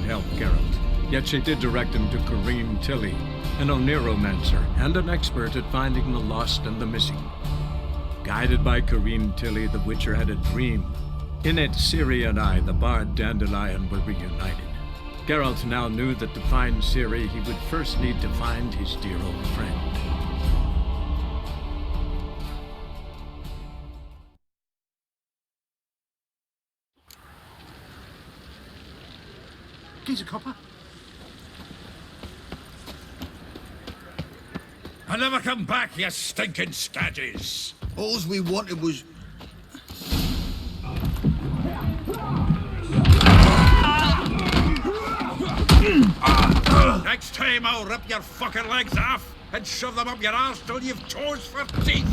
help Geralt, yet she did direct him to Corrine Tilly, an Oneromancer and an expert at finding the lost and the missing. Guided by Corrine Tilly, the Witcher had a dream. In it, Ciri and I, the bard Dandelion, were reunited. Geralt now knew that to find Ciri, he would first need to find his dear old friend. Geezer copper. I never come back, you stinking scadges. All we wanted was... Next time I'll rip your fucking legs off and shove them up your arse till you've toes for teeth.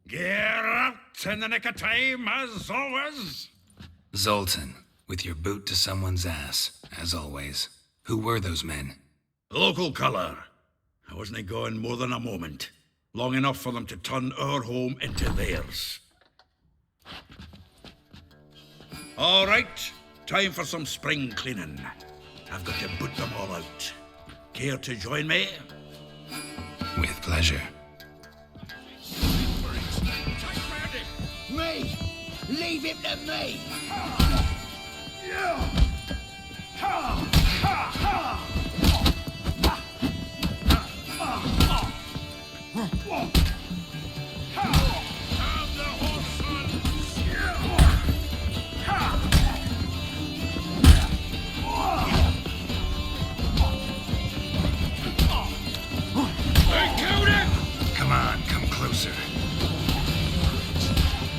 Geralt, in the nick of time, as always. Zoltan, with your boot to someone's ass, as always. Who were those men? Local colour. I wasn't gone more than a moment. Long enough for them to turn our home into theirs. All right, time for some spring cleaning. I've got to boot them all out. Care to join me? With pleasure. Me! Leave him to me! Come on, come closer.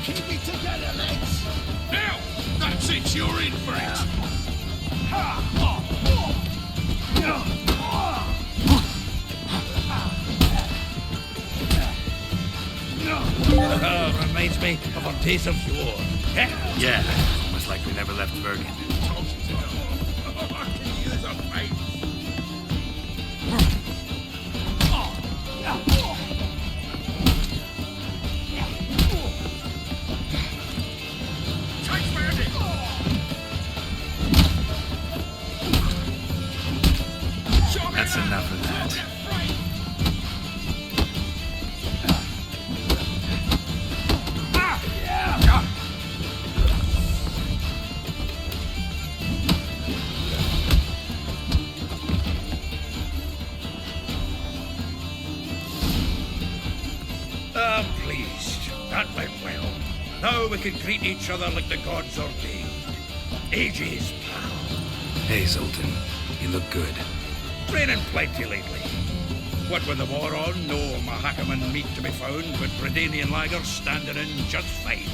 Keep it together, lads! Now, that's it, you're in for it. Reminds me of a taste of war. Yeah, almost like we never left Bergen. I can use a fight. That's enough of that. I'm pleased. That went well. Now we can greet each other like the gods ordained. Ages, pal. Hey, Zoltan, you look good. Training plenty lately. What with the war on, no Mahakaman meat to be found, but Bredanian lagers standing in just fine.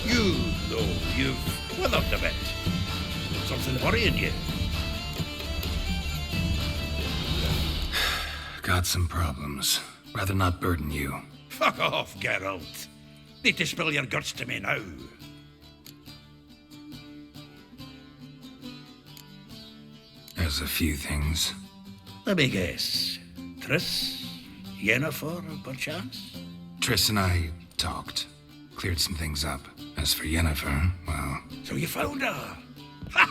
You, though, you've withered a bit. Something worrying you? Got some problems. Rather not burden you. Fuck off, Geralt. Need to spill your guts to me now. There's a few things. Let me guess. Triss? Yennefer, perchance? Triss and I talked. Cleared some things up. As for Yennefer, well... So you found her? Ha!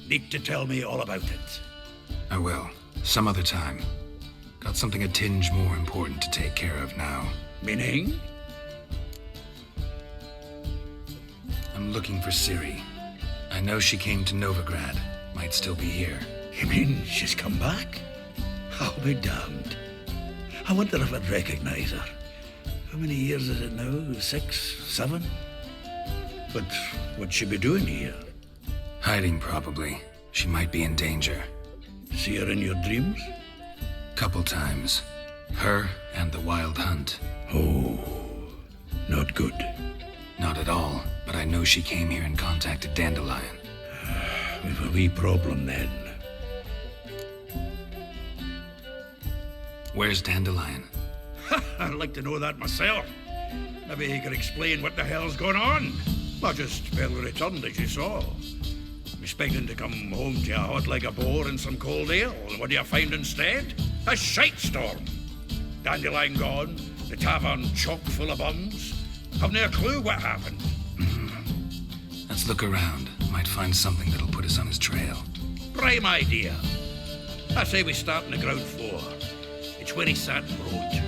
Need to tell me all about it. I will. Some other time. Got something a tinge more important to take care of now. Meaning? I'm looking for Ciri. I know she came to Novigrad. Might still be here. You mean she's come back? I'll be damned. I wonder if I'd recognize her. How many years is it now? 6, 7? But what'd she be doing here? Hiding, probably. She might be in danger. See her in your dreams? Couple times. Her and the Wild Hunt. Oh, not good. Not at all, but I know she came here and contacted Dandelion. We've a wee problem then. Where's Dandelion? I'd like to know that myself. Maybe he could explain what the hell's going on. I just barely returned, as you saw. Expecting to come home to a hot like a boar and some cold ale, and what do you find instead? A shite storm. Dandelion gone, the tavern chock full of bums. I've no clue what happened. Let's look around. Might find something that'll put us on his trail. Prime idea. I say we start on the ground floor. It's where he sat and wrote.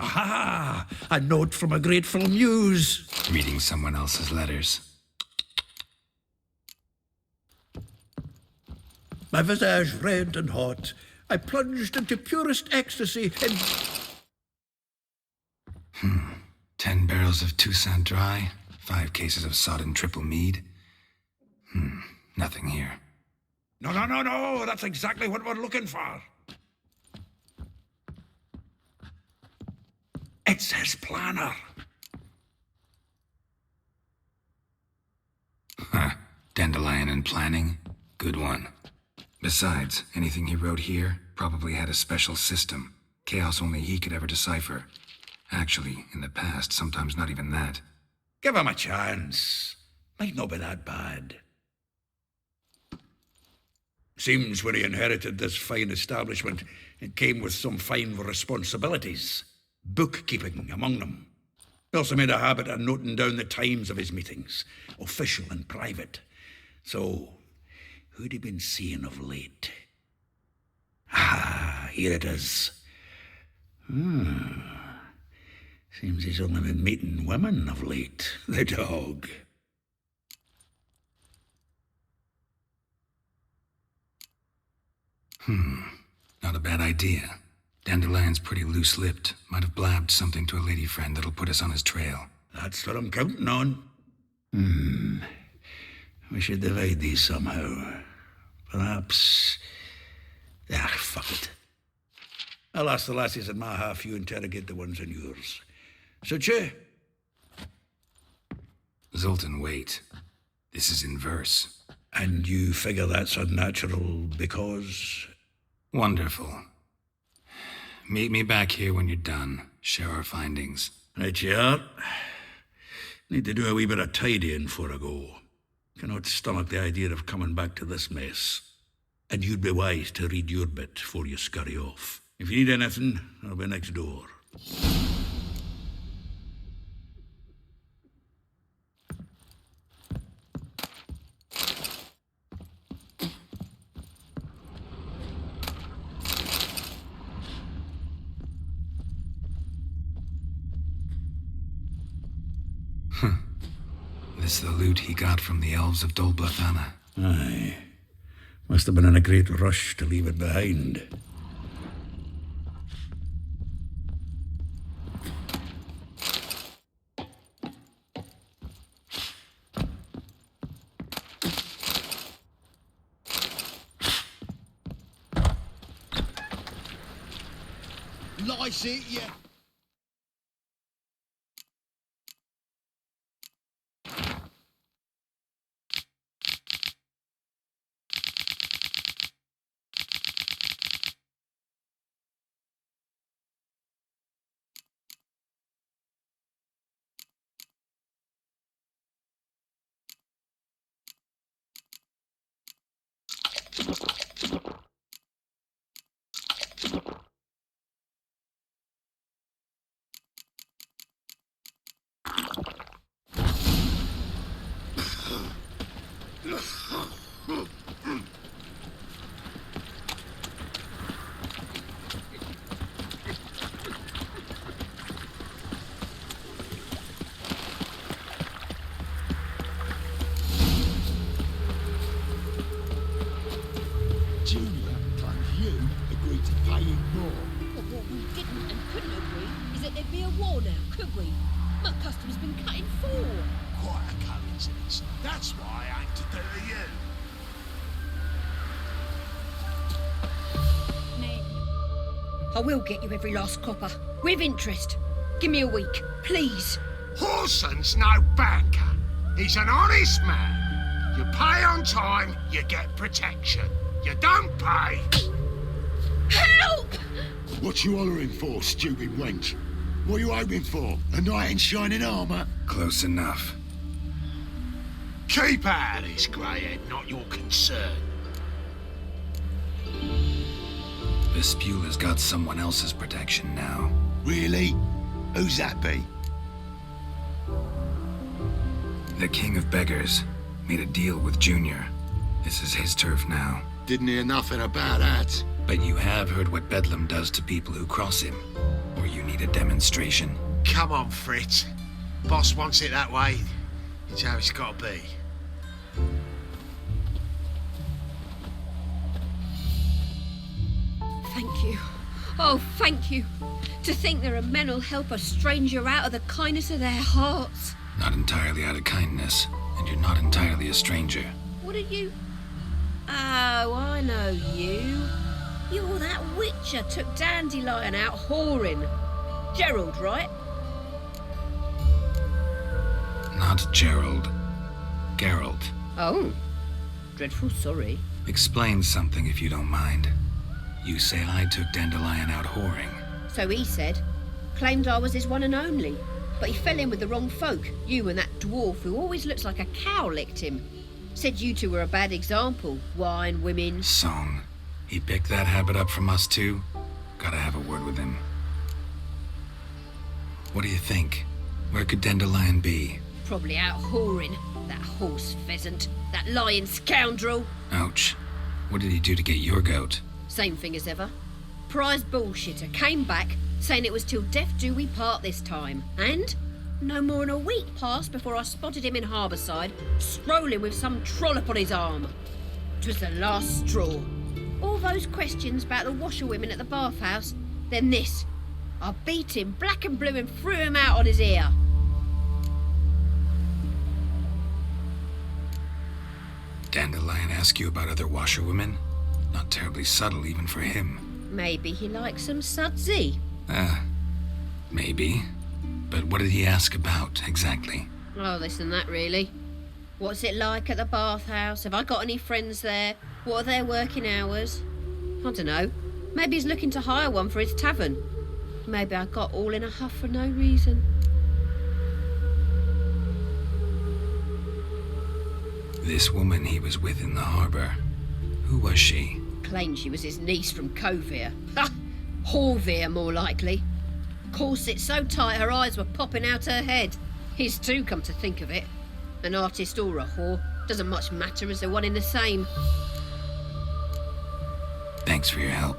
Aha! A note from a grateful muse. Reading someone else's letters. My visage red and hot, I plunged into purest ecstasy and... 10 barrels of Toussaint Dry, 5 cases of sodden triple mead. Nothing here. No, that's exactly what we're looking for. It's his planner. Dandelion and planning. Good one. Besides, anything he wrote here probably had a special system. Chaos only he could ever decipher. Actually, in the past, sometimes not even that. Give him a chance. Might not be that bad. Seems when he inherited this fine establishment, it came with some fine responsibilities. Bookkeeping among them. He also made a habit of noting down the times of his meetings, official and private. So, who'd he been seeing of late? Ah, here it is. Seems he's only been meeting women of late, the dog. Not a bad idea. Dandelion's pretty loose-lipped. Might have blabbed something to a lady friend that'll put us on his trail. That's what I'm counting on. We should divide these somehow. Perhaps... fuck it. I'll ask the lassies in my half, you interrogate the ones in yours. Suche? Zoltan, wait. This is in verse. And you figure that's unnatural because... Wonderful. Meet me back here when you're done. Share our findings. Right you are. Need to do a wee bit of tidying before I go. Cannot stomach the idea of coming back to this mess. And you'd be wise to read your bit before you scurry off. If you need anything, I'll be next door. This the loot he got from the elves of Dol Blathanna. Aye. Must have been in a great rush to leave it behind. Nice it, yeah. Julia claims you agreed to pay him more. But what we didn't and couldn't agree is that there'd be a war now, could we? My custom's been cut in four. Quite a coincidence. That's why I aim to do to you. I will get you every last copper. With interest. Give me a week, please. Horson's no banker. He's an honest man. You pay on time, you get protection. You don't pay. Help! What you hollering for, stupid wench? What are you hoping for? A knight in shining armour? Close enough. Keep out of this, Greyhead, not your concern. Vespula's got someone else's protection now. Really? Who's that be? The King of Beggars made a deal with Junior. This is his turf now. Didn't hear nothing about that. But you have heard what Bedlam does to people who cross him. Or you need a demonstration. Come on, Fritz. Boss wants it that way. It's how it's got to be. Thank you. Oh, thank you. To think there are men who'll help a stranger out of the kindness of their hearts. Not entirely out of kindness, and you're not entirely a stranger. What are you? Oh, I know you. You're that witcher took Dandelion out whoring. Gerald, right? Not Gerald. Geralt. Oh. Dreadful sorry. Explain something if you don't mind. You say I took Dandelion out whoring. So he said. Claimed I was his one and only. But he fell in with the wrong folk. You and that dwarf who always looks like a cow licked him. Said you two were a bad example. Wine, women. Song. He picked that habit up from us too? Gotta have a word with him. What do you think? Where could Dandelion be? Probably out whoring. That horse pheasant. That lying scoundrel. Ouch. What did he do to get your goat? Same thing as ever. Prize bullshitter came back saying it was till death do we part this time. And no more than a week passed before I spotted him in Harbourside, strolling with some trollop on his arm. 'Twas the last straw. All those questions about the washerwomen at the bathhouse, then this. I beat him black and blue and threw him out on his ear. Dandelion ask you about other washerwomen? Not terribly subtle even for him. Maybe he likes some sudsy. Maybe. But what did he ask about, exactly? Oh, this and that, really. What's it like at the bathhouse? Have I got any friends there? What are their working hours? I don't know. Maybe he's looking to hire one for his tavern. Maybe I got all in a huff for no reason. This woman he was with in the harbor, who was she? Claimed she was his niece from Covere. Ha! Horvere, more likely. Corset so tight her eyes were popping out her head. His too, come to think of it. An artist or a whore. Doesn't much matter as they're one in the same. Thanks for your help.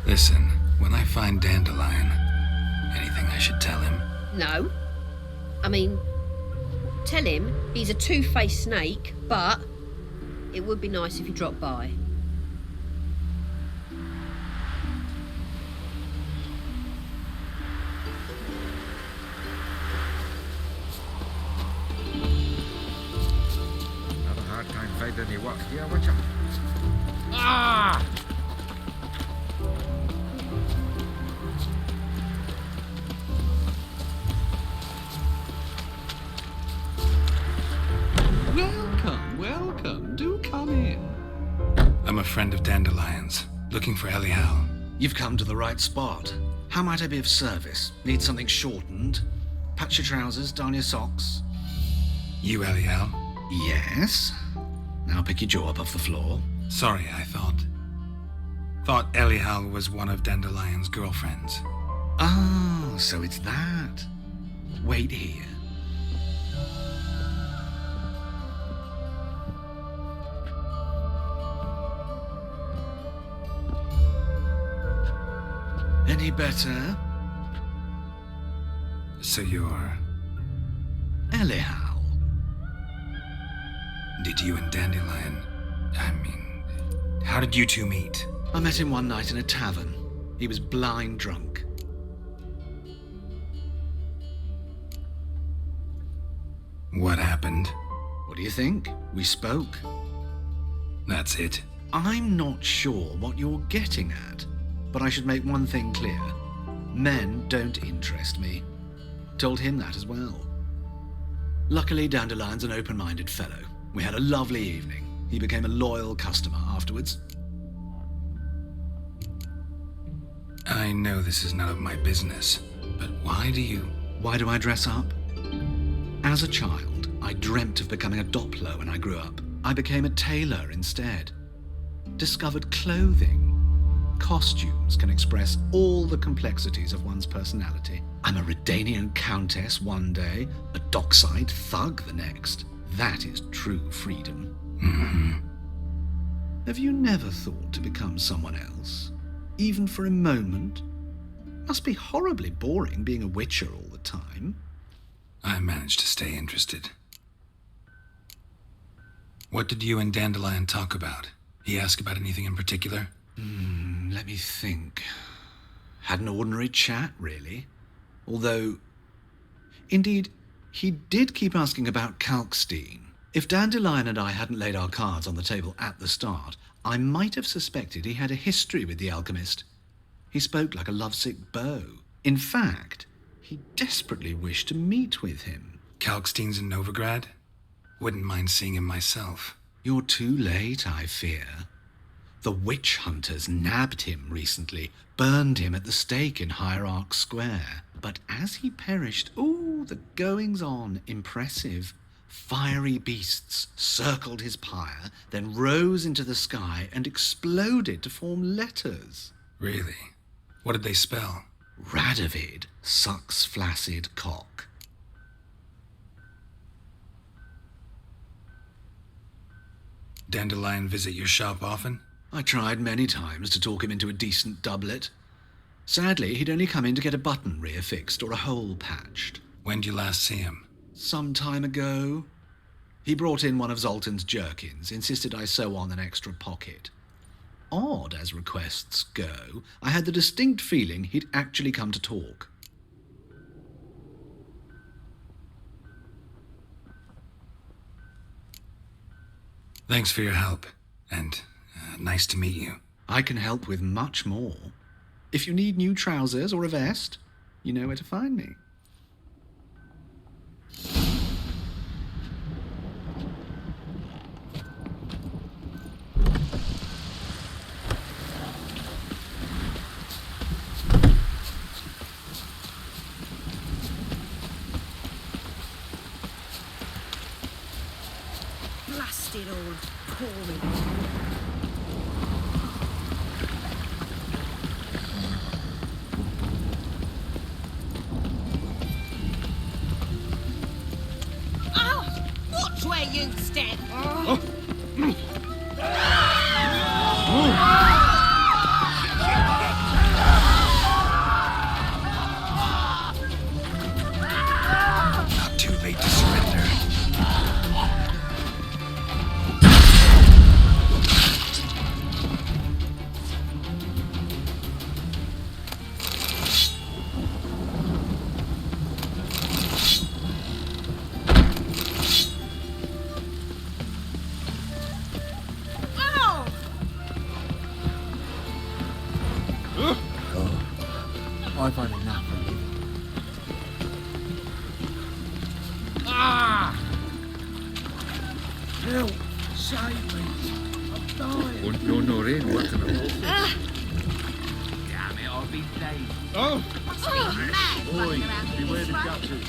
Listen, when I find Dandelion, anything I should tell him? No. I mean, tell him he's a two-faced snake, but it would be nice if you dropped by. Have a hard time finding any work here, would you? Ah! Welcome, welcome. Do come in. I'm a friend of Dandelion's, looking for Elial. You've come to the right spot. How might I be of service? Need something shortened? Patch your trousers, darn your socks? You, Elial? Yes. Now pick your jaw up off the floor. Sorry, I thought Elial was one of Dandelion's girlfriends. Oh, so it's that. Wait here. Any better? So you're... Elial. Did you and Dandelion... how did you two meet? I met him one night in a tavern. He was blind drunk. What happened? What do you think? We spoke. That's it. I'm not sure what you're getting at, but I should make one thing clear. Men don't interest me. Told him that as well. Luckily, Dandelion's an open-minded fellow. We had a lovely evening. He became a loyal customer afterwards. I know this is none of my business, but why do you... Why do I dress up? As a child, I dreamt of becoming a Doppler when I grew up. I became a tailor instead. Discovered clothing. Costumes can express all the complexities of one's personality. I'm a Redanian countess one day, a dockside thug the next. That is true freedom. Have you never thought to become someone else? Even for a moment? Must be horribly boring being a witcher all the time. I managed to stay interested. What did you and Dandelion talk about? He asked about anything in particular? Let me think. Had an ordinary chat, really. Although, indeed, he did keep asking about Kalkstein. If Dandelion and I hadn't laid our cards on the table at the start, I might have suspected he had a history with the alchemist. He spoke like a lovesick beau. In fact, he desperately wished to meet with him. Kalkstein's in Novigrad? Wouldn't mind seeing him myself. You're too late, I fear. The witch hunters nabbed him recently, burned him at the stake in Hierarch Square. But as he perished, the goings-on, impressive. Fiery beasts circled his pyre, then rose into the sky and exploded to form letters. Really? What did they spell? Radovid sucks flaccid cock. Dandelion visit your shop often? I tried many times to talk him into a decent doublet. Sadly, he'd only come in to get a button reaffixed or a hole patched. When did you last see him? Some time ago. He brought in one of Zoltan's jerkins, insisted I sew on an extra pocket. Odd as requests go, I had the distinct feeling he'd actually come to talk. Thanks for your help, and nice to meet you. I can help with much more. If you need new trousers or a vest, you know where to find me. Blasted old Corey. Watch where you step. Not too late to surrender. I've had enough of living. Help! Save me! I'm dying! Und you're not in, what can I do? Damn it, I'll be late. Oi, beware the gutters.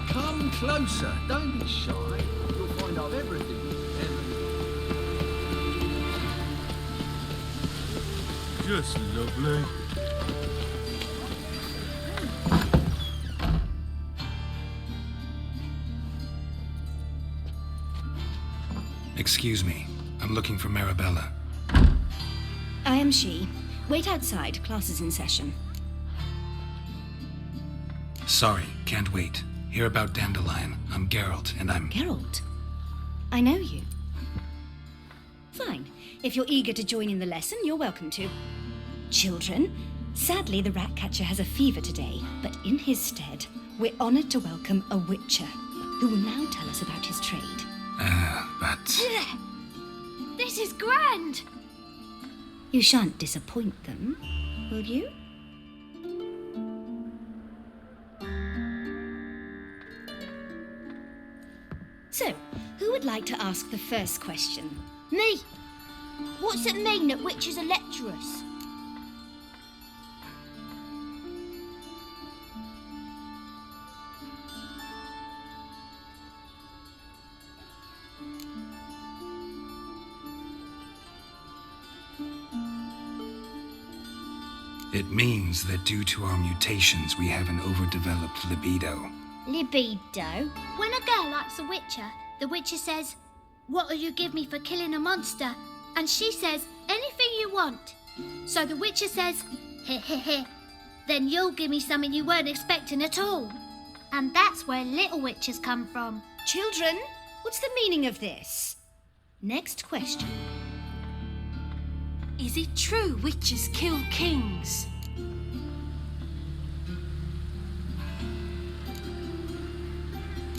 Come closer, don't be shy. You'll find out everything. Just lovely. Excuse me. I'm looking for Marabella. I am she. Wait outside. Class is in session. Sorry, can't wait. Hear about Dandelion. I'm Geralt, and I'm... Geralt? I know you. Fine. If you're eager to join in the lesson, you're welcome to. Children, sadly the Ratcatcher has a fever today, but in his stead, we're honoured to welcome a Witcher, who will now tell us about his trade. but... This is grand. You shan't disappoint them, will you? So, who would like to ask the first question? Me. What's it mean that witches are lecturers? It means that due to our mutations, we have an overdeveloped libido. Libido? When a girl likes a witcher, the witcher says, "What'll you give me for killing a monster?" And she says, "Anything you want." So the witcher says, "Heh heh heh. Then you'll give me something you weren't expecting at all." And that's where little witches come from. Children, what's the meaning of this? Next question. Is it true witches kill kings?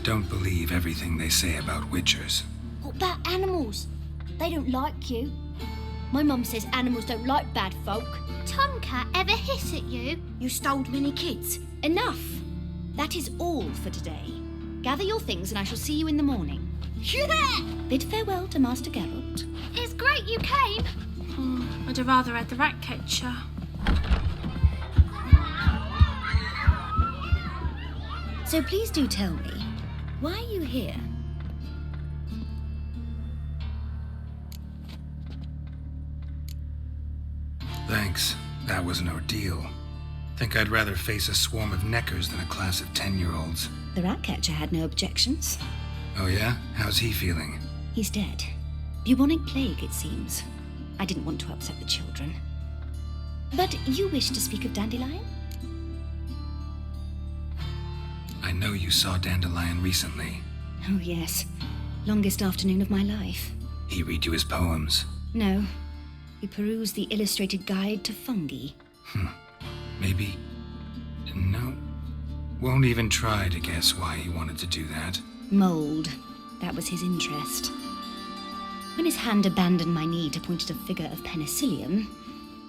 Don't believe everything they say about witchers. What about animals? They don't like you. My mum says animals don't like bad folk. Tomcat ever hiss at you? You stole many kids. Enough. That is all for today. Gather your things and I shall see you in the morning. Yeah! Bid farewell to Master Geralt. It's great you came. I'd have rather had the rat catcher. So please do tell me, why are you here? Thanks. That was an ordeal. Think I'd rather face a swarm of neckers than a class of 10-year-olds. The rat catcher had no objections. Oh yeah? How's he feeling? He's dead. Bubonic plague, it seems. I didn't want to upset the children. But you wish to speak of Dandelion? I know you saw Dandelion recently. Oh, yes. Longest afternoon of my life. He read you his poems. No. He perused the illustrated guide to fungi. Maybe... No. Won't even try to guess why he wanted to do that. Mold. That was his interest. When his hand abandoned my knee to point at a figure of penicillium,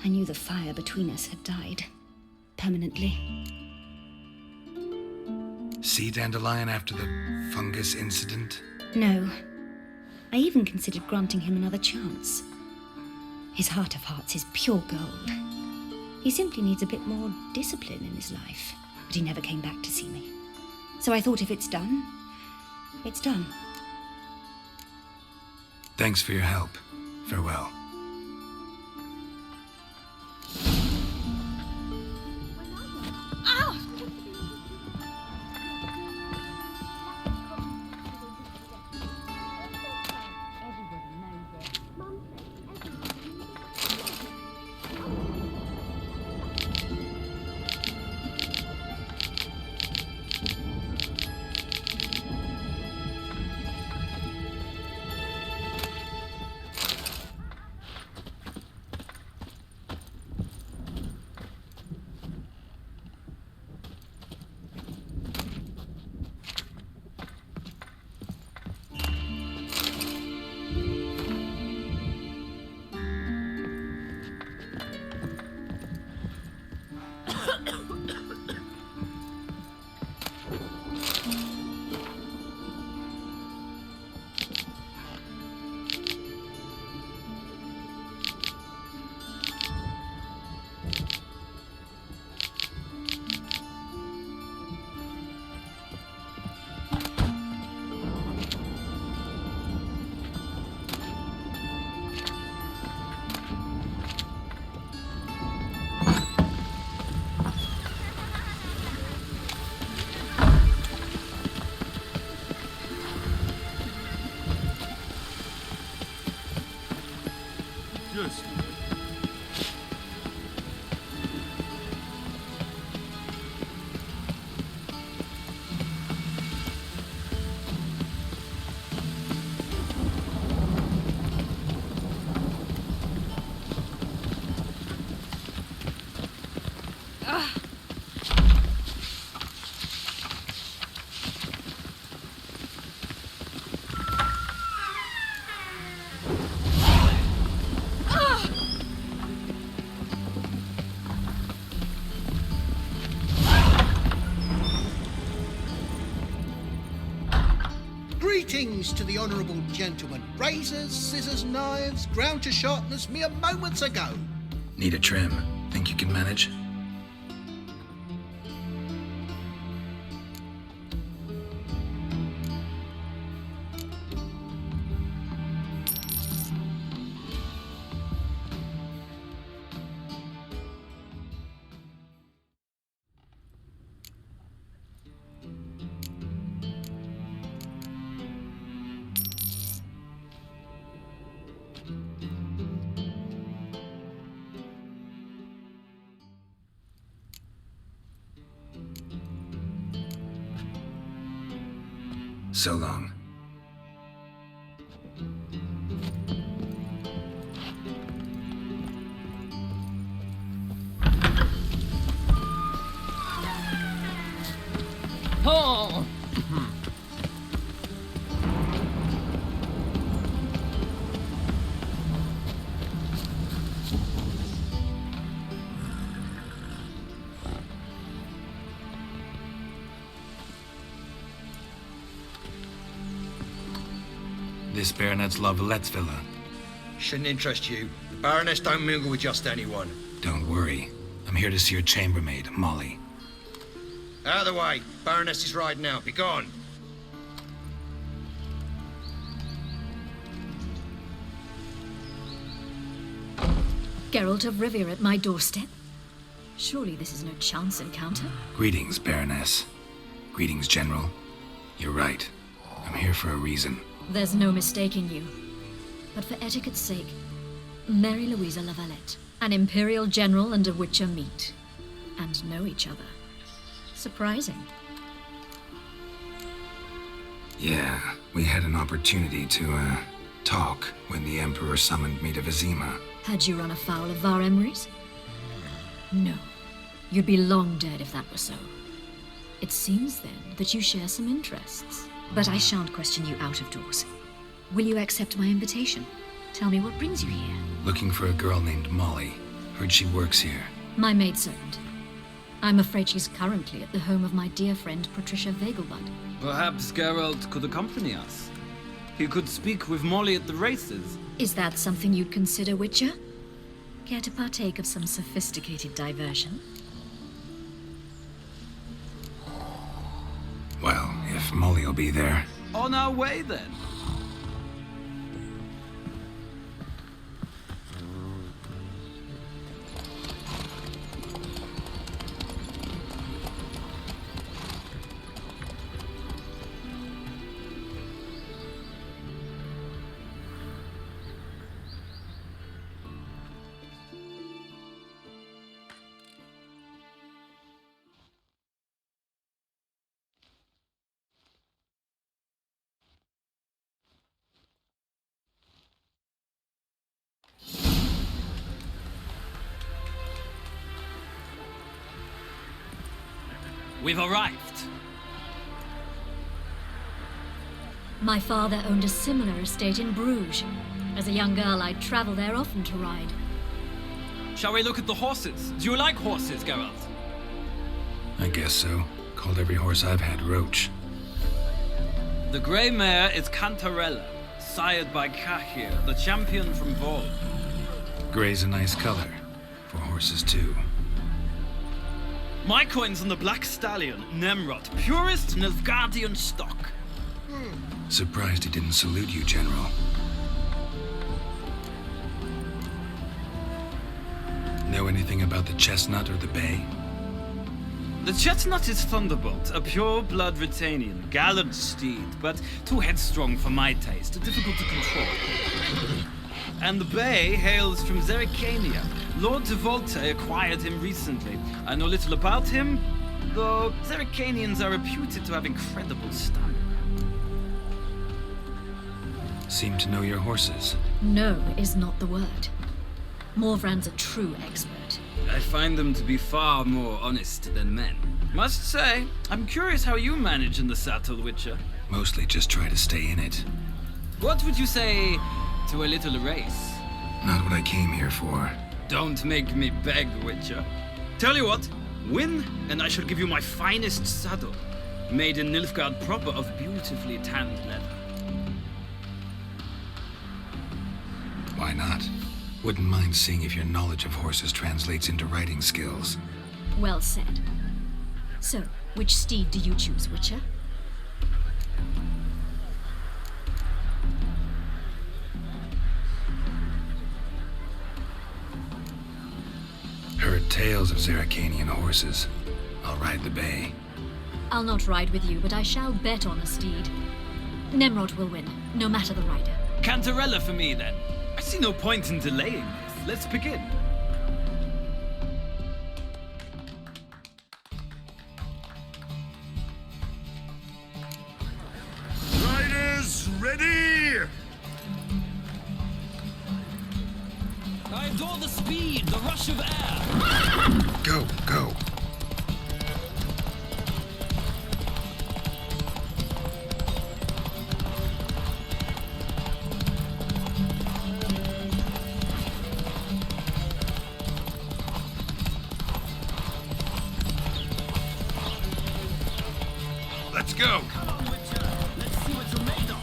I knew the fire between us had died. Permanently. See Dandelion after the fungus incident? No. I even considered granting him another chance. His heart of hearts is pure gold. He simply needs a bit more discipline in his life. But he never came back to see me. So I thought if it's done, it's done. Thanks for your help. Farewell. Just things to the honourable gentleman. Razors, scissors, knives, ground to sharpness mere moments ago. Need a trim. Think you can manage? So long. Oh! This Baronet's La Vallette's villa. Shouldn't interest you. The Baroness don't mingle with just anyone. Don't worry. I'm here to see your chambermaid, Molly. Out of the way. Baroness is riding out. Be gone. Geralt of Rivia at my doorstep? Surely this is no chance encounter? Greetings, Baroness. Greetings, General. You're right. I'm here for a reason. There's no mistaking you. But for etiquette's sake, Mary Louisa La Valette, an Imperial General and a Witcher meet, and know each other. Surprising. Yeah, we had an opportunity to, talk when the Emperor summoned me to Vizima. Had you run afoul of Var Emrys? No. You'd be long dead if that were so. It seems, then, that you share some interests. But I shan't question you out of doors. Will you accept my invitation? Tell me what brings you here. Looking for a girl named Molly. Heard she works here. My maidservant. I'm afraid she's currently at the home of my dear friend Patricia Vegelbud. Perhaps Geralt could accompany us. He could speak with Molly at the races. Is that something you'd consider, Witcher? Care to partake of some sophisticated diversion? Well, if Molly will be there. On our way, then. We've arrived. My father owned a similar estate in Bruges. As a young girl, I'd travel there often to ride. Shall we look at the horses? Do you like horses, Geralt? I guess so. Called every horse I've had Roach. The grey mare is Cantarella, sired by Cahir, the champion from Vol. Gray's a nice color. For horses, too. My coin's on the Black Stallion, Nemrod, purest Nilfgaardian stock. Surprised he didn't salute you, General. Know anything about the chestnut or the bay? The chestnut is Thunderbolt, a pure-blood Retanian, gallant steed, but too headstrong for my taste, difficult to control. And the bay hails from Zerrikania. Lord de Volte acquired him recently. I know little about him, though Zerrikanians are reputed to have incredible stamina. Seem to know your horses. No is not the word. Morvran's a true expert. I find them to be far more honest than men. Must say, I'm curious how you manage in the saddle, Witcher. Mostly just try to stay in it. What would you say to a little race? Not what I came here for. Don't make me beg, Witcher. Tell you what, win, and I shall give you my finest saddle. Made in Nilfgaard proper of beautifully tanned leather. Why not? Wouldn't mind seeing if your knowledge of horses translates into riding skills. Well said. So, which steed do you choose, Witcher? Heard tales of Zeracanian horses. I'll ride the bay. I'll not ride with you, but I shall bet on a steed. Nemrod will win, no matter the rider. Cantarella for me, then. I see no point in delaying this. Let's begin. Riders, ready! I adore the speed, the rush of air. Go, go. Let's go! Let's see what you're made of.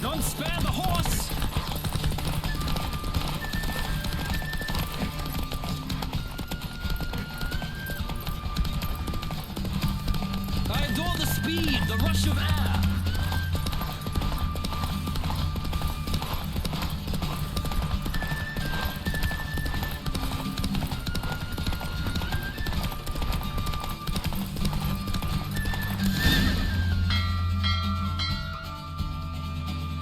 Don't spare the horse! I adore the speed, the rush of air.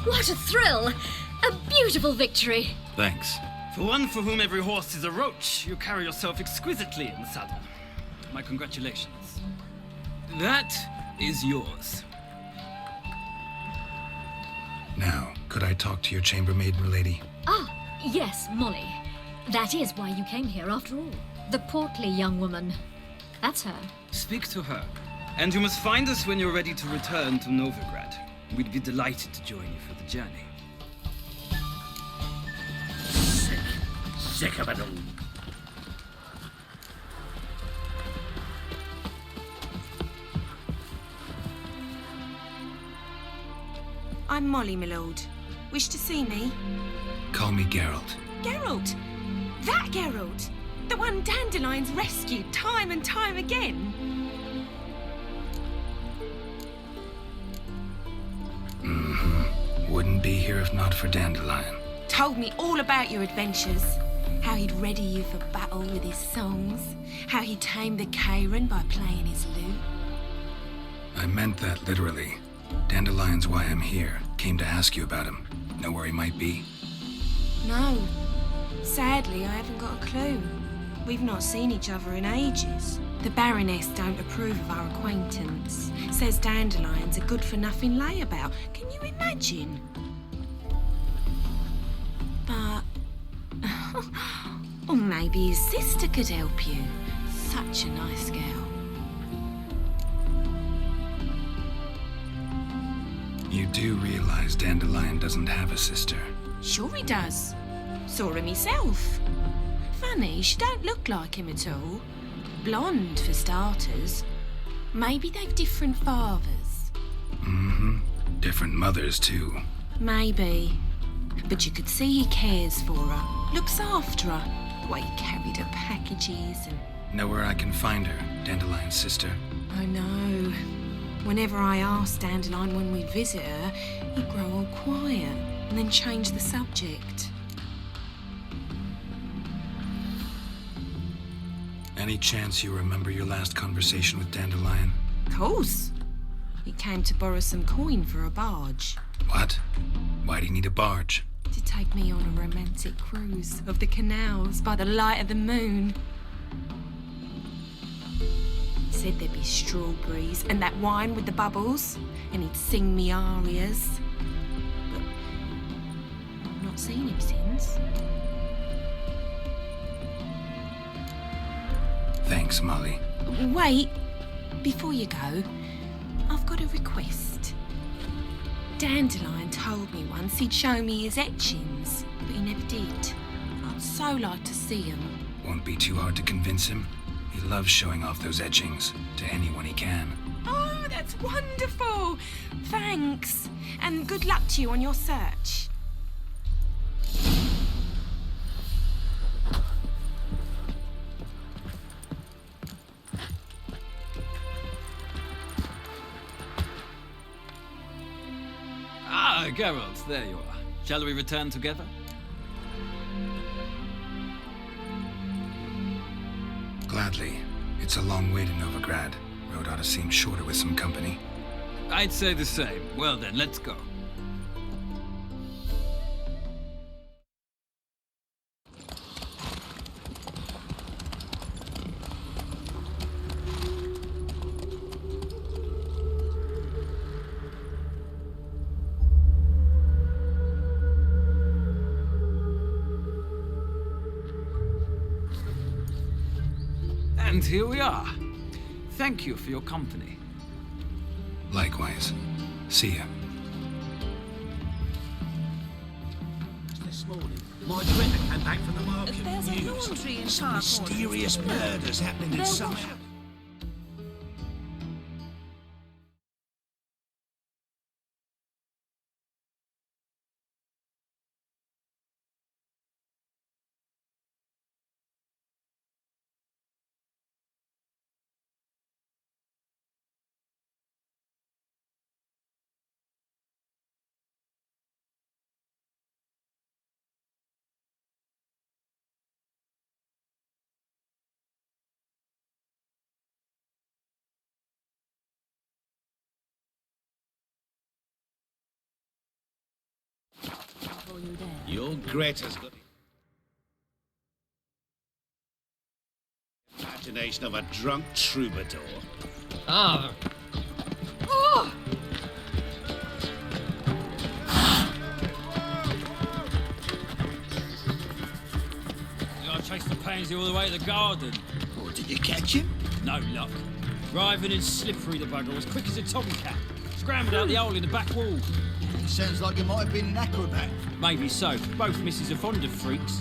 What a thrill! A beautiful victory! Thanks. For one for whom every horse is a roach, you carry yourself exquisitely in the saddle. My congratulations. That is yours. Now, could I talk to your chambermaid, milady? Ah, yes, Molly. That is why you came here after all. The portly young woman. That's her. Speak to her. And you must find us when you're ready to return to Novigrad. We'd be delighted to join you for the journey. Sick of it all. I'm Molly, my lord. Wish to see me? Call me Geralt. Geralt! That Geralt! The one Dandelion's rescued time and time again! Wouldn't be here if not for Dandelion. Told me all about your adventures. How he'd ready you for battle with his songs. How he tamed the Kairan by playing his lute. I meant that literally. Dandelion's why I'm here. Came to ask you about him. Know where he might be? No. Sadly, I haven't got a clue. We've not seen each other in ages. The Baroness don't approve of our acquaintance. Says Dandelion's a good-for-nothing layabout. Can you imagine? But... or maybe his sister could help you. Such a nice girl. You do realize Dandelion doesn't have a sister. Sure he does. Saw him himself. Funny, she don't look like him at all. Blonde, for starters. Maybe they've different fathers. Different mothers, too. Maybe. But you could see he cares for her. Looks after her. Why he carried her packages and... Know where I can find her, Dandelion's sister? I know. Whenever I asked Dandelion when we'd visit her, he'd grow all quiet and then change the subject. Any chance you remember your last conversation with Dandelion? Of course. He came to borrow some coin for a barge. What? Why do you need a barge? To take me on a romantic cruise of the canals by the light of the moon. He said there'd be strawberries and that wine with the bubbles, and he'd sing me arias. But I've not seen him since. Thanks, Molly. Wait, before you go, I've got a request. Dandelion told me once he'd show me his etchings, but he never did. I'd so like to see them. Won't be too hard to convince him. He loves showing off those etchings to anyone he can. Oh, that's wonderful. Thanks. And good luck to you on your search. Ah, Geralt, there you are. Shall we return together? Gladly. It's a long way to Novigrad. Road ought to seem shorter with some company. I'd say the same. Well then, let's go. And here we are. Thank you for your company. Likewise. See ya. This morning, my Greta came back from the market. There's a News. laundry in Some Park mysterious murders happening in some house. Your Greta's got the imagination of a drunk troubadour. Ah. Oh! I chased the pansy all the way to the garden. Oh, did you catch him? No luck. Writhing and slippery, the bugger, as quick as a tomcat. Scrambled out the hole in the back wall. Sounds like you might have been an acrobat. Maybe so. Both misses are fond of freaks.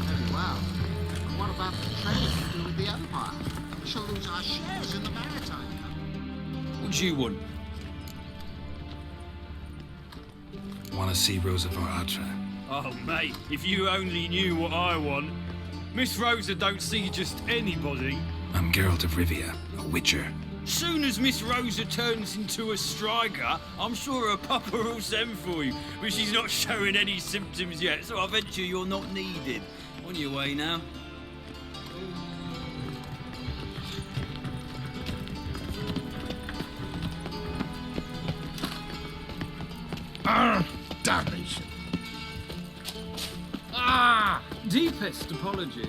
Very well. And what about the trade to do with the Empire? We shall lose our shares in the maritime. What do you want? Want to see Rosa of Atra? Oh, mate, if you only knew what I want. Miss Rosa don't see just anybody. I'm Geralt of Rivia, a witcher. Soon as Miss Rosa turns into a striker, I'm sure her papa will send for you. But she's not showing any symptoms yet, so I venture you're not needed. On your way now. Damnation. Ah! Deepest apologies.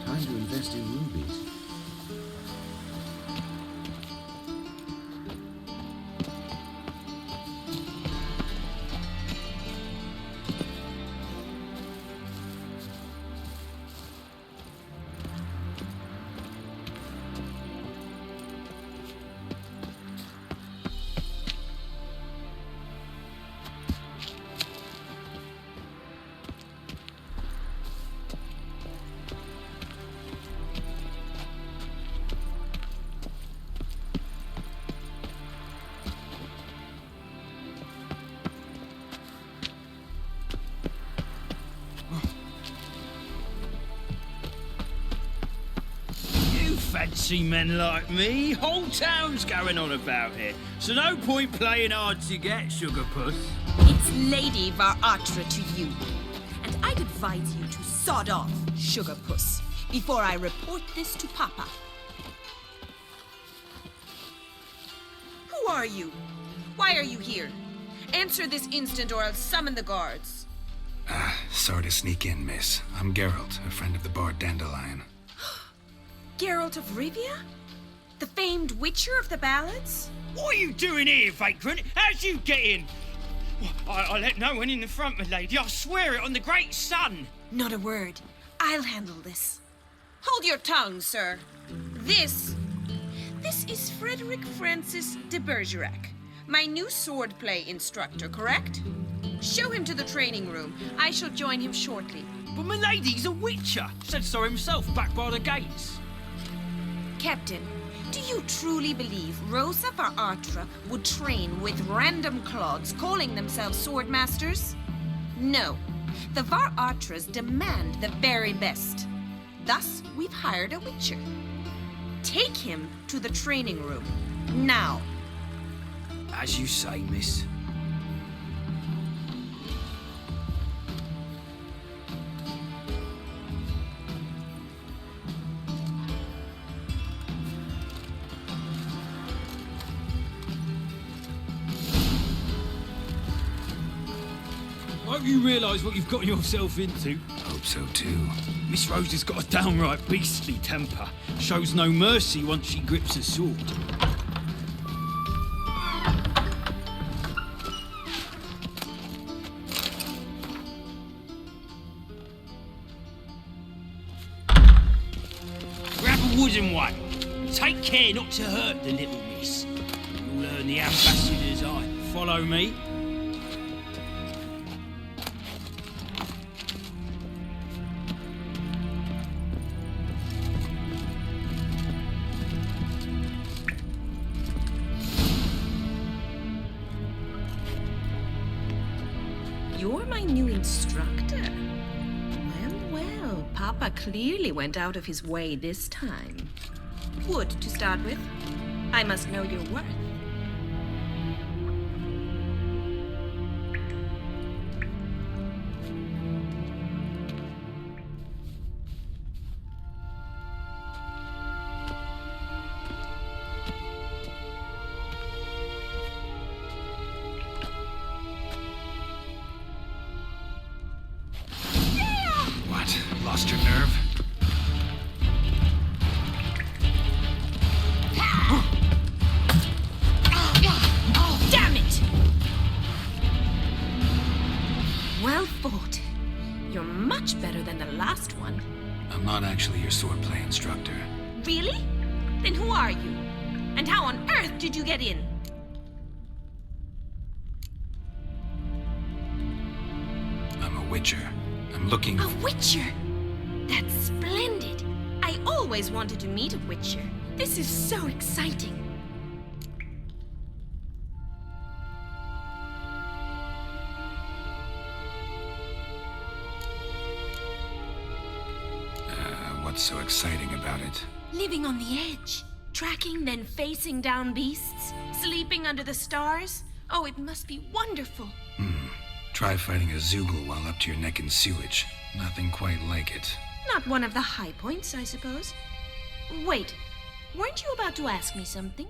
Time to invest in rubies. Fancy men like me, whole town's going on about it. So no point playing hard to get, sugar puss. It's Lady Varatra to you. And I'd advise you to sod off, sugar puss, before I report this to Papa. Who are you? Why are you here? Answer this instant or I'll summon the guards. Sorry to sneak in, miss. I'm Geralt, a friend of the bard Dandelion. Geralt of Rivia? The famed witcher of the ballads? What are you doing here, vagrant? How'd you get in? I let no one in the front, my lady. I swear it on the great sun. Not a word. I'll handle this. Hold your tongue, sir. This is Frederick Francis de Bergerac, my new swordplay instructor, correct? Show him to the training room. I shall join him shortly. But milady's a witcher. Said so himself back by the gates. Captain, do you truly believe Rosa var Artra would train with random clods calling themselves sword masters? No. The var Artras demand the very best. Thus, we've hired a witcher. Take him to the training room. Now. As you say, miss. Hope you realise what you've got yourself into. Hope so too. Miss Rose has got a downright beastly temper. Shows no mercy once she grips a sword. Grab a wooden one. Take care not to hurt the little miss. You'll learn the ambassador's eye. Follow me. You're my new instructor. Well, Papa clearly went out of his way this time. Wood, to start with. I must know your worth. What? Lost your nerve? Damn it! Well fought. You're much better than the last one. I'm not actually your swordplay instructor. Really? Then who are you? And how on earth did you get in? I'm a witcher. I'm looking... A witcher? That's splendid. I always wanted to meet a witcher. This is so exciting. What's so exciting about it? Living on the edge. Tracking, then facing down beasts. Sleeping under the stars. Oh, it must be wonderful. Try fighting a Zoogle while up to your neck in sewage. Nothing quite like it. Not one of the high points, I suppose. Wait, weren't you about to ask me something?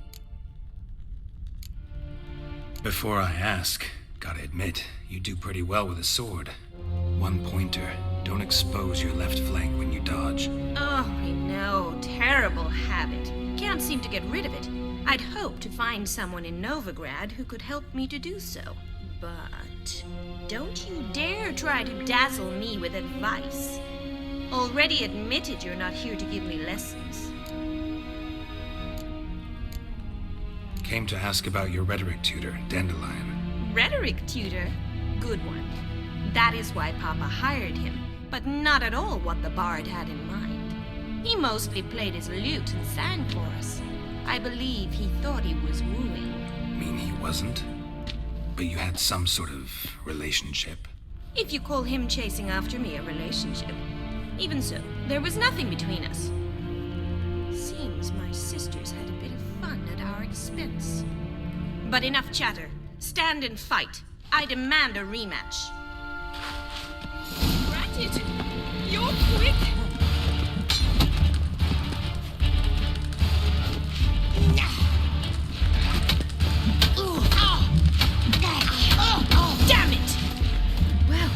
Before I ask, gotta admit, you do pretty well with a sword. One pointer. Don't expose your left flank when you dodge. Oh, I know. Terrible habit. Can't seem to get rid of it. I'd hoped to find someone in Novigrad who could help me to do so. But don't you dare try to dazzle me with advice. Already admitted you're not here to give me lessons. Came to ask about your rhetoric tutor, Dandelion. Rhetoric tutor? Good one. That is why Papa hired him, but not at all what the bard had in mind. He mostly played his lute and sang for us. I believe he thought he was wooing. Mean he wasn't? But you had some sort of relationship. If you call him chasing after me a relationship. Even so, there was nothing between us. Seems my sisters had a bit of fun at our expense. But enough chatter. Stand and fight. I demand a rematch. Ratted! You're quick! Damn it! Well,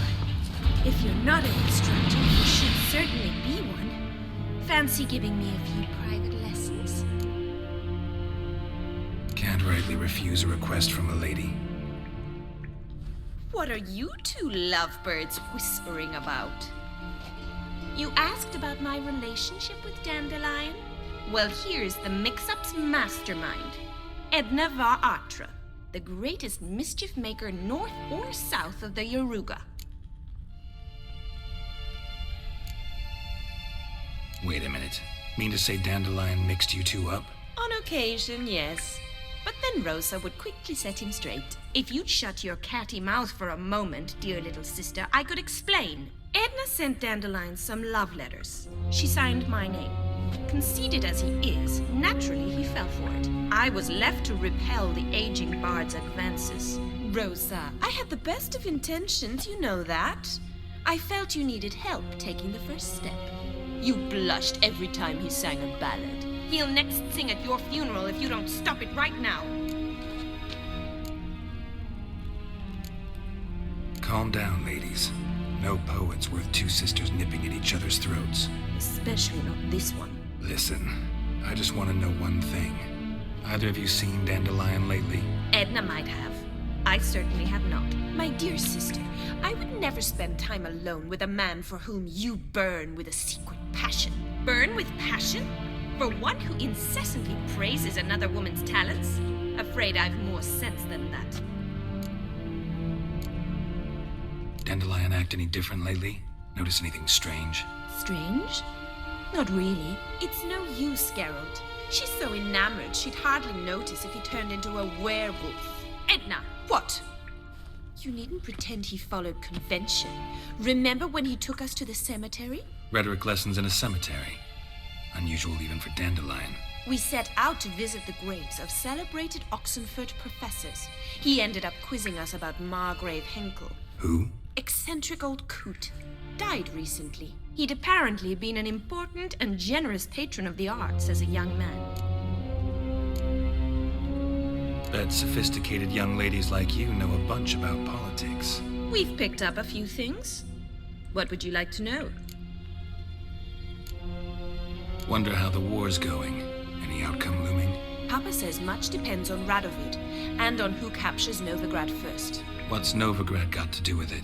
if you're not an instructor, you should certainly be one. Fancy giving me a few private lessons? Can't rightly refuse a request from a lady. What are you two lovebirds whispering about? You asked about my relationship with Dandelion? Well, here's the mix-up's mastermind, Edna var Artra. the greatest mischief maker north or south of the Yaruga. Wait a minute. Mean to say Dandelion mixed you two up? On occasion, yes. But then Rosa would quickly set him straight. If you'd shut your catty mouth for a moment, dear little sister, I could explain. Edna sent Dandelion some love letters. She signed my name. Conceited as he is, naturally he fell for it. I was left to repel the aging bard's advances. Rosa, I had the best of intentions, you know that. I felt you needed help taking the first step. You blushed every time he sang a ballad. He'll next sing at your funeral if you don't stop it right now. Calm down, ladies. No poet's worth two sisters nipping at each other's throats. Especially not this one. Listen, I just want to know one thing. Either of you seen Dandelion lately? Edna might have. I certainly have not. My dear sister, I would never spend time alone with a man for whom you burn with a secret passion. Burn with passion? For one who incessantly praises another woman's talents? Afraid I've more sense than that. Dandelion act any different lately? Notice anything strange? Strange? Not really. It's no use, Geralt. She's so enamored she'd hardly notice if he turned into a werewolf. Edna! What? You needn't pretend he followed convention. Remember when he took us to the cemetery? Rhetoric lessons in a cemetery. Unusual even for Dandelion. We set out to visit the graves of celebrated Oxenford professors. He ended up quizzing us about Margrave Henkel. Who? Eccentric old coot. Died recently. He'd apparently been an important and generous patron of the arts as a young man. Bet sophisticated young ladies like you know a bunch about politics. We've picked up a few things. What would you like to know? Wonder how the war's going. Any outcome looming? Papa says much depends on Radovid, and on who captures Novigrad first. What's Novigrad got to do with it?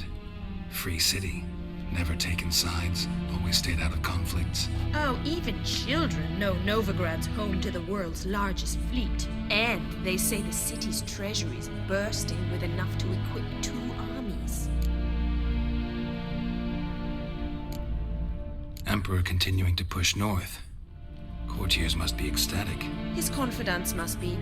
Free city. Never taken sides. Always stayed out of conflicts. Oh, even children know Novigrad's home to the world's largest fleet. And they say the city's treasury's bursting with enough to equip 2 armies. Emperor continuing to push north. Courtiers must be ecstatic. His confidants must be.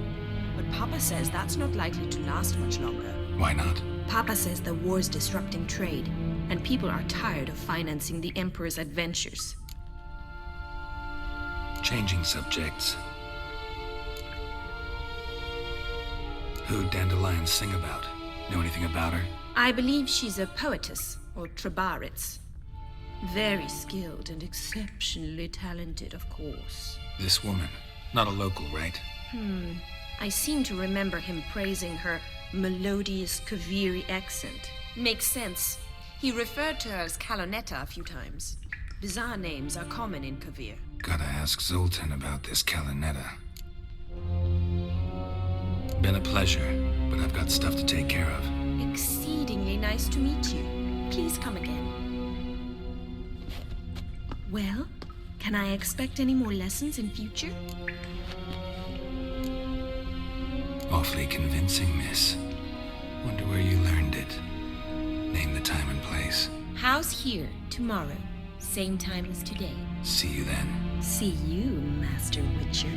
But Papa says that's not likely to last much longer. Why not? Papa says the war's disrupting trade, and people are tired of financing the Emperor's adventures. Changing subjects. Who'd Dandelion sing about? Know anything about her? I believe she's a poetess, or Trebaritz. Very skilled and exceptionally talented, of course. This woman. Not a local, right? I seem to remember him praising her melodious Kaviri accent. Makes sense. He referred to her as Calonetta a few times. Bizarre names are common in Kavir. Gotta ask Zoltan about this Calonetta. Been a pleasure, but I've got stuff to take care of. Exceedingly nice to meet you. Please come again. Well, can I expect any more lessons in future? Awfully convincing, miss. Wonder where you learned it. Name the time and place. House here, tomorrow. Same time as today. See you then. See you, Master Witcher.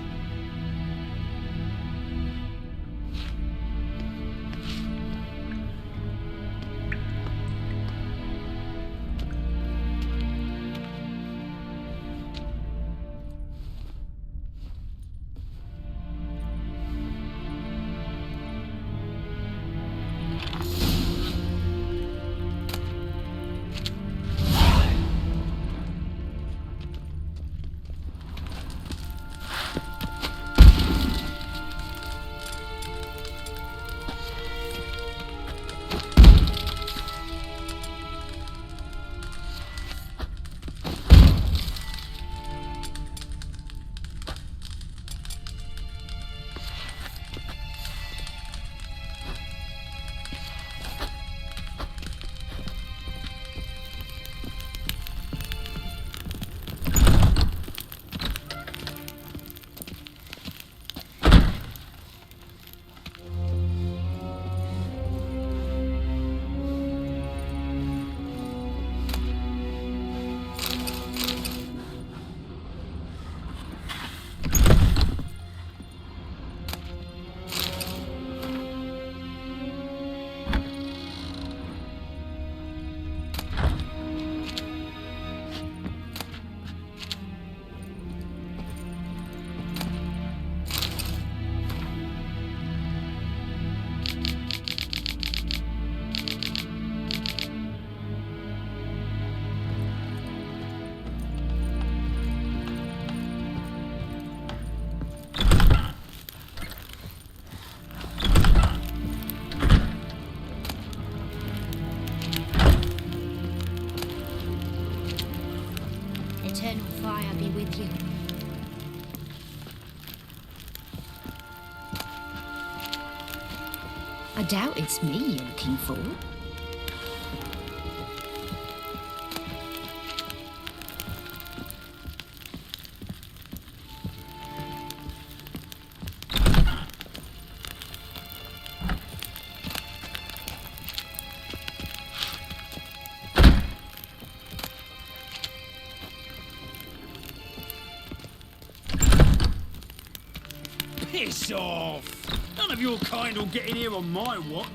doubt it's me you're looking for. Piss off! None of your kind will get in here on my watch.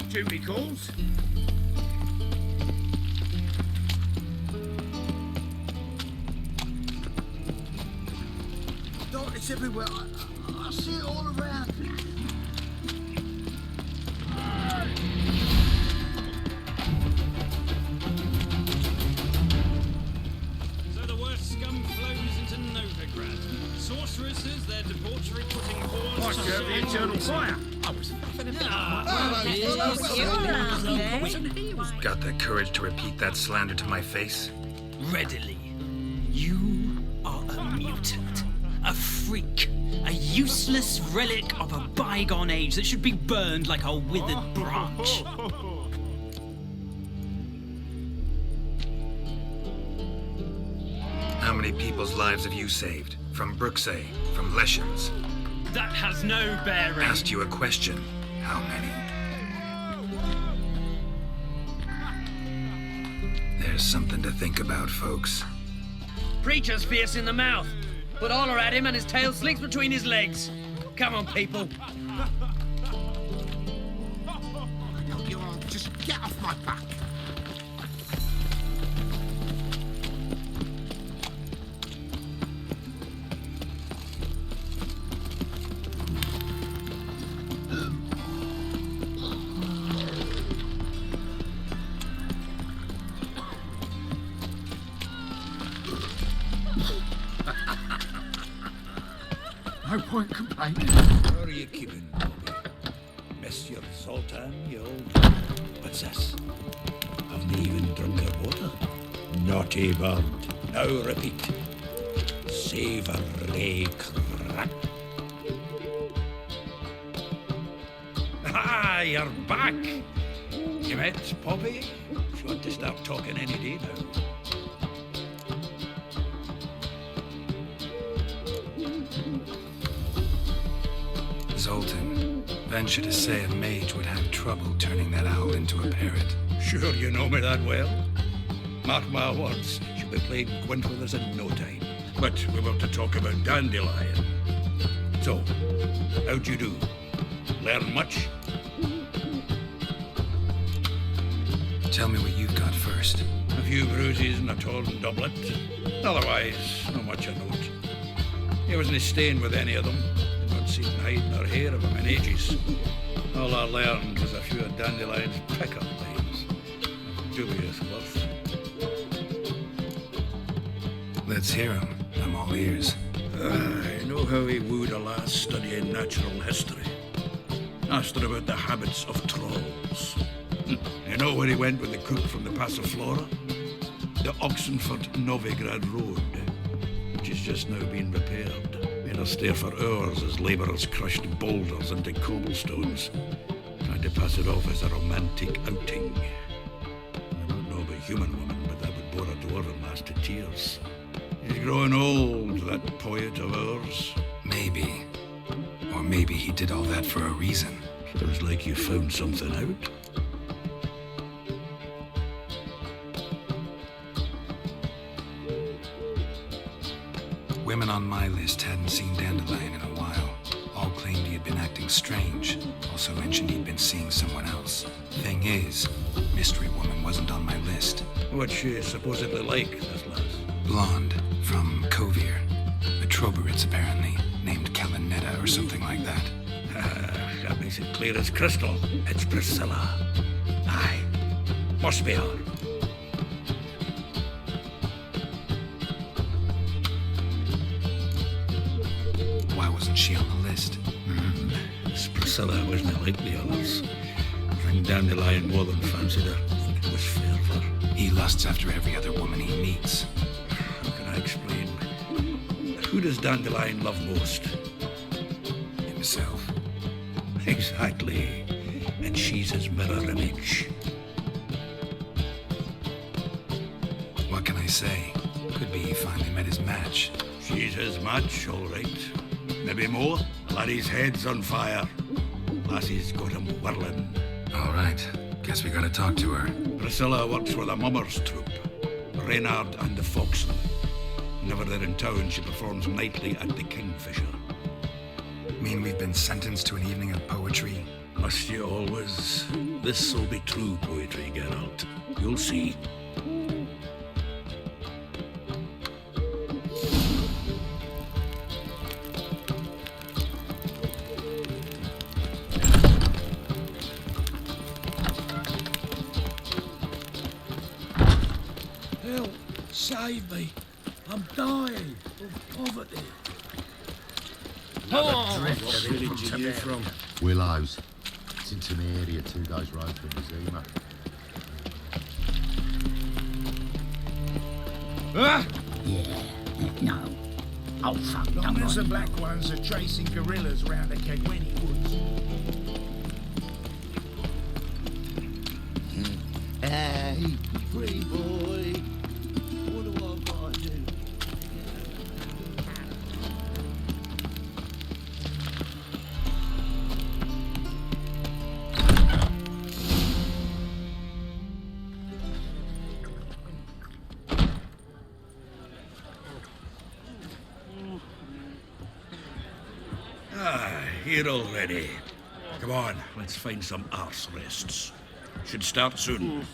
Duty calls. It's everywhere. I see it all around. So the worst scum flows into Novigrad. Sorceresses, their debauchery putting horns Like to the eternal fire. I was Got the courage to repeat that slander to my face? Readily. You are a mutant. A freak. A useless relic of a bygone age that should be burned like a withered branch. How many people's lives have you saved? From Brooksay? From Leshens? That has no bearing. Asked you a question. How many? There's something to think about, folks. Preacher's fierce in the mouth. Put holler at him and his tail slinks between his legs. Come on, people. You're on. Just get off my back. No point complaining. How are you keeping, Bobby? Monsieur Zoltan, you old... What's this? Haven't even drunk her water? Naughty bird. Now repeat. Savoury crap. Ah, you're back. You met Poppy? She ought to start talking any day now. Zoltan, venture to say a mage would have trouble turning that owl into a parrot. Sure you know me that well. Mark my words, she'll be playing Gwent with us in no time. But we were to talk about Dandelion. So, how'd you do? Learn much? Tell me what you've got first. A few bruises and a torn doublet. Otherwise, not much of note. He wasn't staying with any of them. Not seen hide nor hair of him in ages. All I learned was a few of Dandelion's pick-up lines. Dubious worth. Let's hear him. I'm all ears. I know how he wooed a lass studying natural history. Asked her about the habits of trolls. You know where he went with the cook from the Passiflora? The Oxenford-Novigrad Road, which has just now been repaired. Made us stare for hours as labourers crushed boulders into cobblestones, trying to pass it off as a romantic outing. I don't know about human woman, but that would bore a dwarven lass to tears. He's growing old, that poet of ours. Maybe. Or maybe he did all that for a reason. Sounds like you found something out. Women on my list hadn't seen Dandelion in a while. All claimed he had been acting strange. Also mentioned he'd been seeing someone else. Thing is, Mystery Woman wasn't on my list. What's she supposedly like, this lass? Blonde, from Kovir. A Troberitz, apparently, named Kalinetta or something like that. That makes it clear as crystal. It's Priscilla. Aye, must be her. she on the list? This Priscilla wasn't like the others. Ring Dandelion more than fancied her. I think it was fervour. He lusts after every other woman he meets. How can I explain? Who does Dandelion love most? Himself. Exactly. And she's his mirror image. What can I say? Could be he finally met his match. She's his match, all right. Maybe more. Laddie's head's on fire. Lassie's got him whirling. All right. Guess we gotta talk to her. Priscilla works with a mummers troupe. Reynard and the Foxen. Whenever they're in town, she performs nightly at the Kingfisher. Mean we've been sentenced to an evening of poetry? Must you always? This'll be true poetry, Geralt. You'll see. Help! Save me! I'm dying of poverty. What village are you from? Willows. It's into my area 2 days' road from Zima. Yeah, no. Oh, fuck. Long as the black ones are chasing gorillas around the Kegweni woods. Hey, pretty boy. What do I gotta do? Here already. Come on, let's find some arse rests. Should start soon.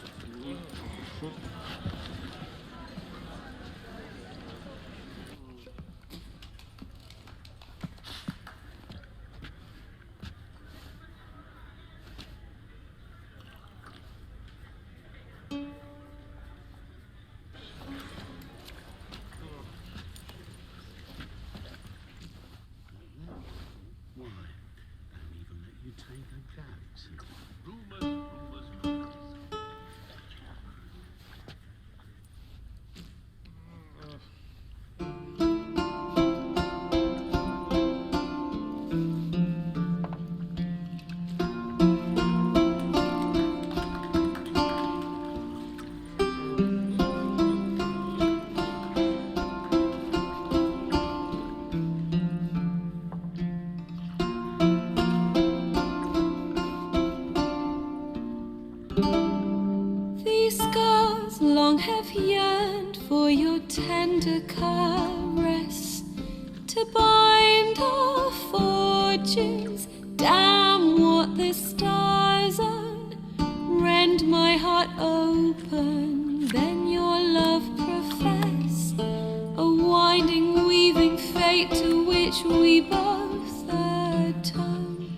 These scars long have yearned for your tender caress, to bind our fortunes. Damn what the stars own. Rend my heart open, then your love profess, a winding, weaving fate to which we both atone.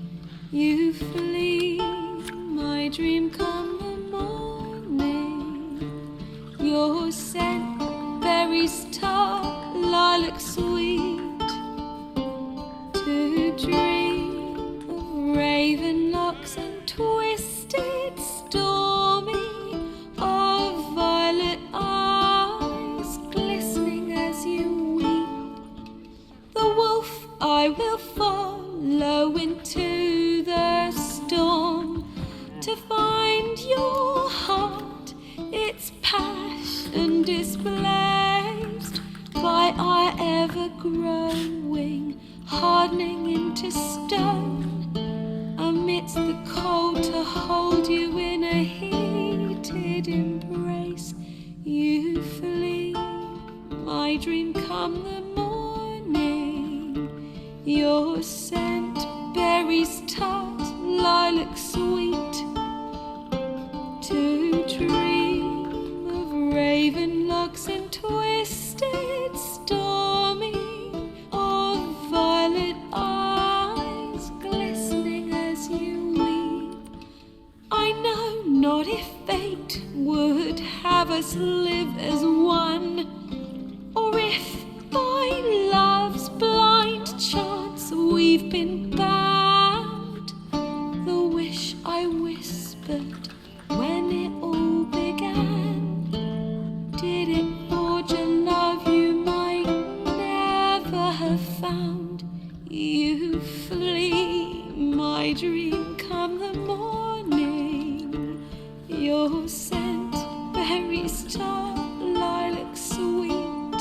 You flee, my dream come the morning. Your scent, berries tart, lilac sweet, to dream of raven locks and twisted stormy, of violet eyes glistening as you weep. The wolf I will follow into the storm, to find your heart, its passion displaced by our ever-growing, hardening into stone. Amidst the cold, to hold you in a heated embrace. You flee, my dream come the morning. Your scent, berries tart, lilac sweet, to dream of raven locks and twisted stormy, of violet eyes glistening as you weep. I know not if fate would have us live as one, or if by love's blind chance we scent, berries tart, lilac sweet.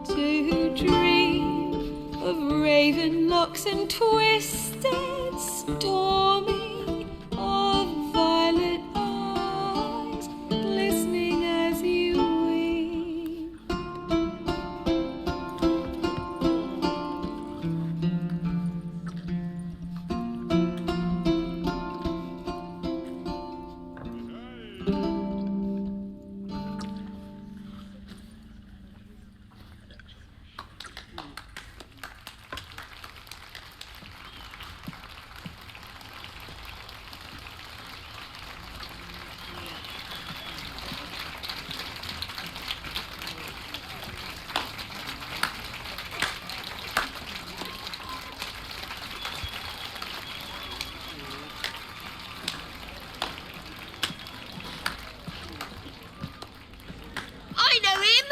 To dream of raven locks and twisted stormy, of violet eyes glistening as you weep. I know him!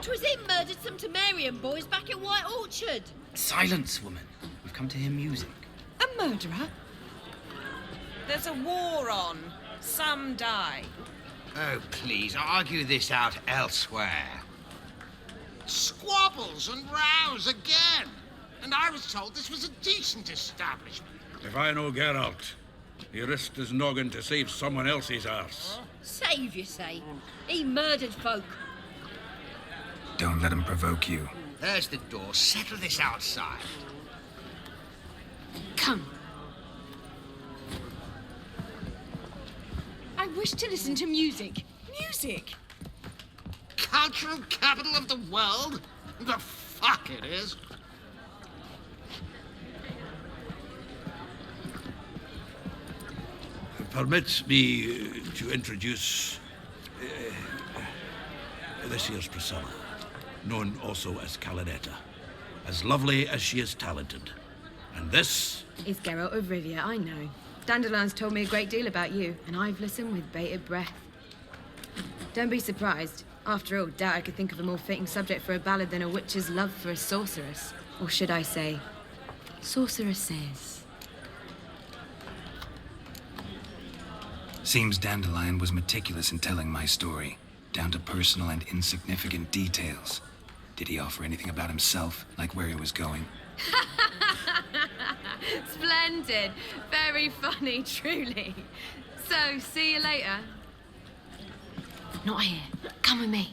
'Twas him murdered some Temerian boys back at White Orchard. Silence, woman. We've come to hear music. A murderer? There's a war on. Some die. Oh, please, argue this out elsewhere. Squabbles and rows again. And I was told this was a decent establishment. If I know Geralt, he risked his noggin to save someone else's arse. Save, you say? He murdered folk. Don't let him provoke you. There's the door. Settle this outside. Come. I wish to listen to music. Music! Cultural capital of the world? The fuck it is. Permit me to introduce this here's Priscilla, known also as Calinetta. As lovely as she is talented. And this Is Geralt of Rivia, I know. Dandelion's told me a great deal about you, and I've listened with bated breath. Don't be surprised. After all, doubt I could think of a more fitting subject for a ballad than a witch's love for a sorceress. Or should I say, sorceresses. Seems Dandelion was meticulous in telling my story, down to personal and insignificant details. Did he offer anything about himself, like where he was going? Splendid. Very funny, truly. So, see you later. Not here. Come with me.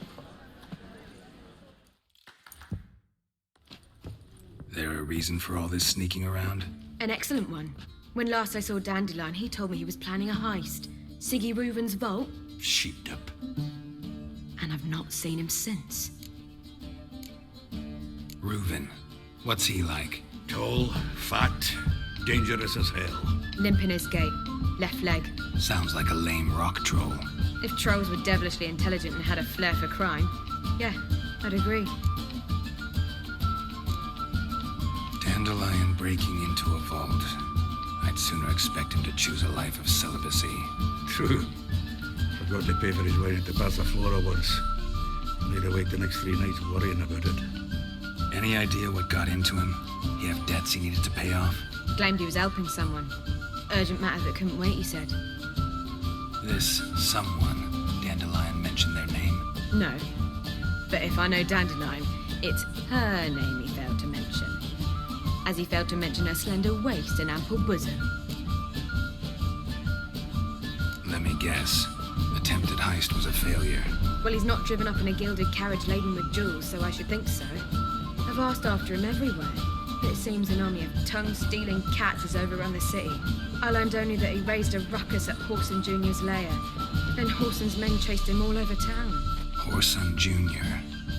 There a reason for all this sneaking around? An excellent one. When last I saw Dandelion, he told me he was planning a heist. Siggy Reuven's vault. sheeped up. And I've not seen him since. Reuven. What's he like? Tall, fat, dangerous as hell. Limp in his gait. Left leg. Sounds like a lame rock troll. If trolls were devilishly intelligent and had a flair for crime, yeah, I'd agree. Dandelion breaking into a vault. I'd sooner expect him to choose a life of celibacy. True. Forgot to pay for his way into Passaflora once. Laid awake the next 3 nights worrying about it. Any idea what got into him? He have debts he needed to pay off? Claimed he was helping someone. Urgent matter that couldn't wait, he said. This someone, Dandelion mentioned their name? No. But if I know Dandelion, it's her name he failed to mention. As he failed to mention her slender waist and ample bosom. Let me guess. Attempted heist was a failure. Well, he's not driven up in a gilded carriage laden with jewels, so I should think so. I've asked after him everywhere, but it seems an army of tongue-stealing cats has overrun the city. I learned only that he raised a ruckus at Horson Jr.'s lair. Then Horson's men chased him all over town. Horson Jr.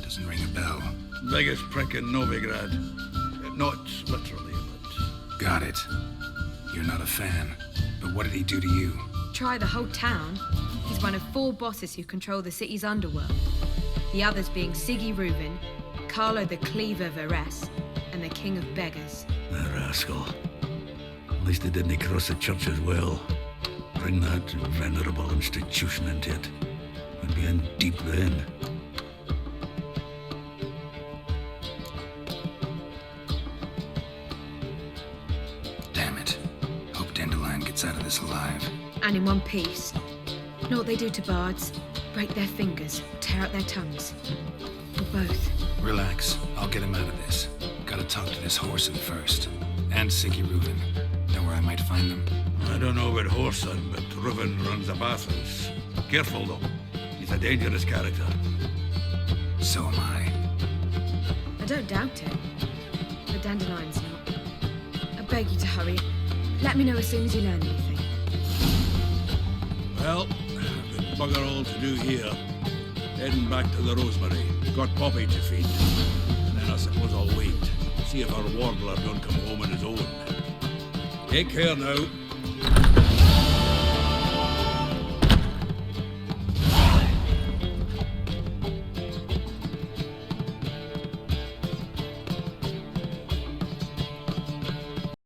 Doesn't ring a bell. Biggest prick in Novigrad. Not literally, but... Got it. You're not a fan. But what did he do to you? Try the whole town. He's one of 4 bosses who control the city's underworld. The others being Siggy Reuven, Carlo the Cleaver Varese, and the King of Beggars. The rascal. At least they didn't cross the church as well. Bring that venerable institution into it. We'd be in deep then. Damn it. Hope Dandelion gets out of this this alive. And in one piece. Know what they do to bards? Break their fingers, tear out their tongues. Or both. Relax. I'll get him out of this. Gotta talk to this Whoreson first. And Siggy Reuven. Know where I might find them? I don't know about Whoreson, but Reuven runs a bathhouse. Careful, though. He's a dangerous character. So am I. I don't doubt it. But Dandelion's not. I beg you to hurry. Let me know as soon as you learn anything. Well, I've got bugger all to do here. Heading back to the Rosemary. Got Poppy to feed. And then I suppose I'll wait. See if our warbler don't come home on his own. Take care now.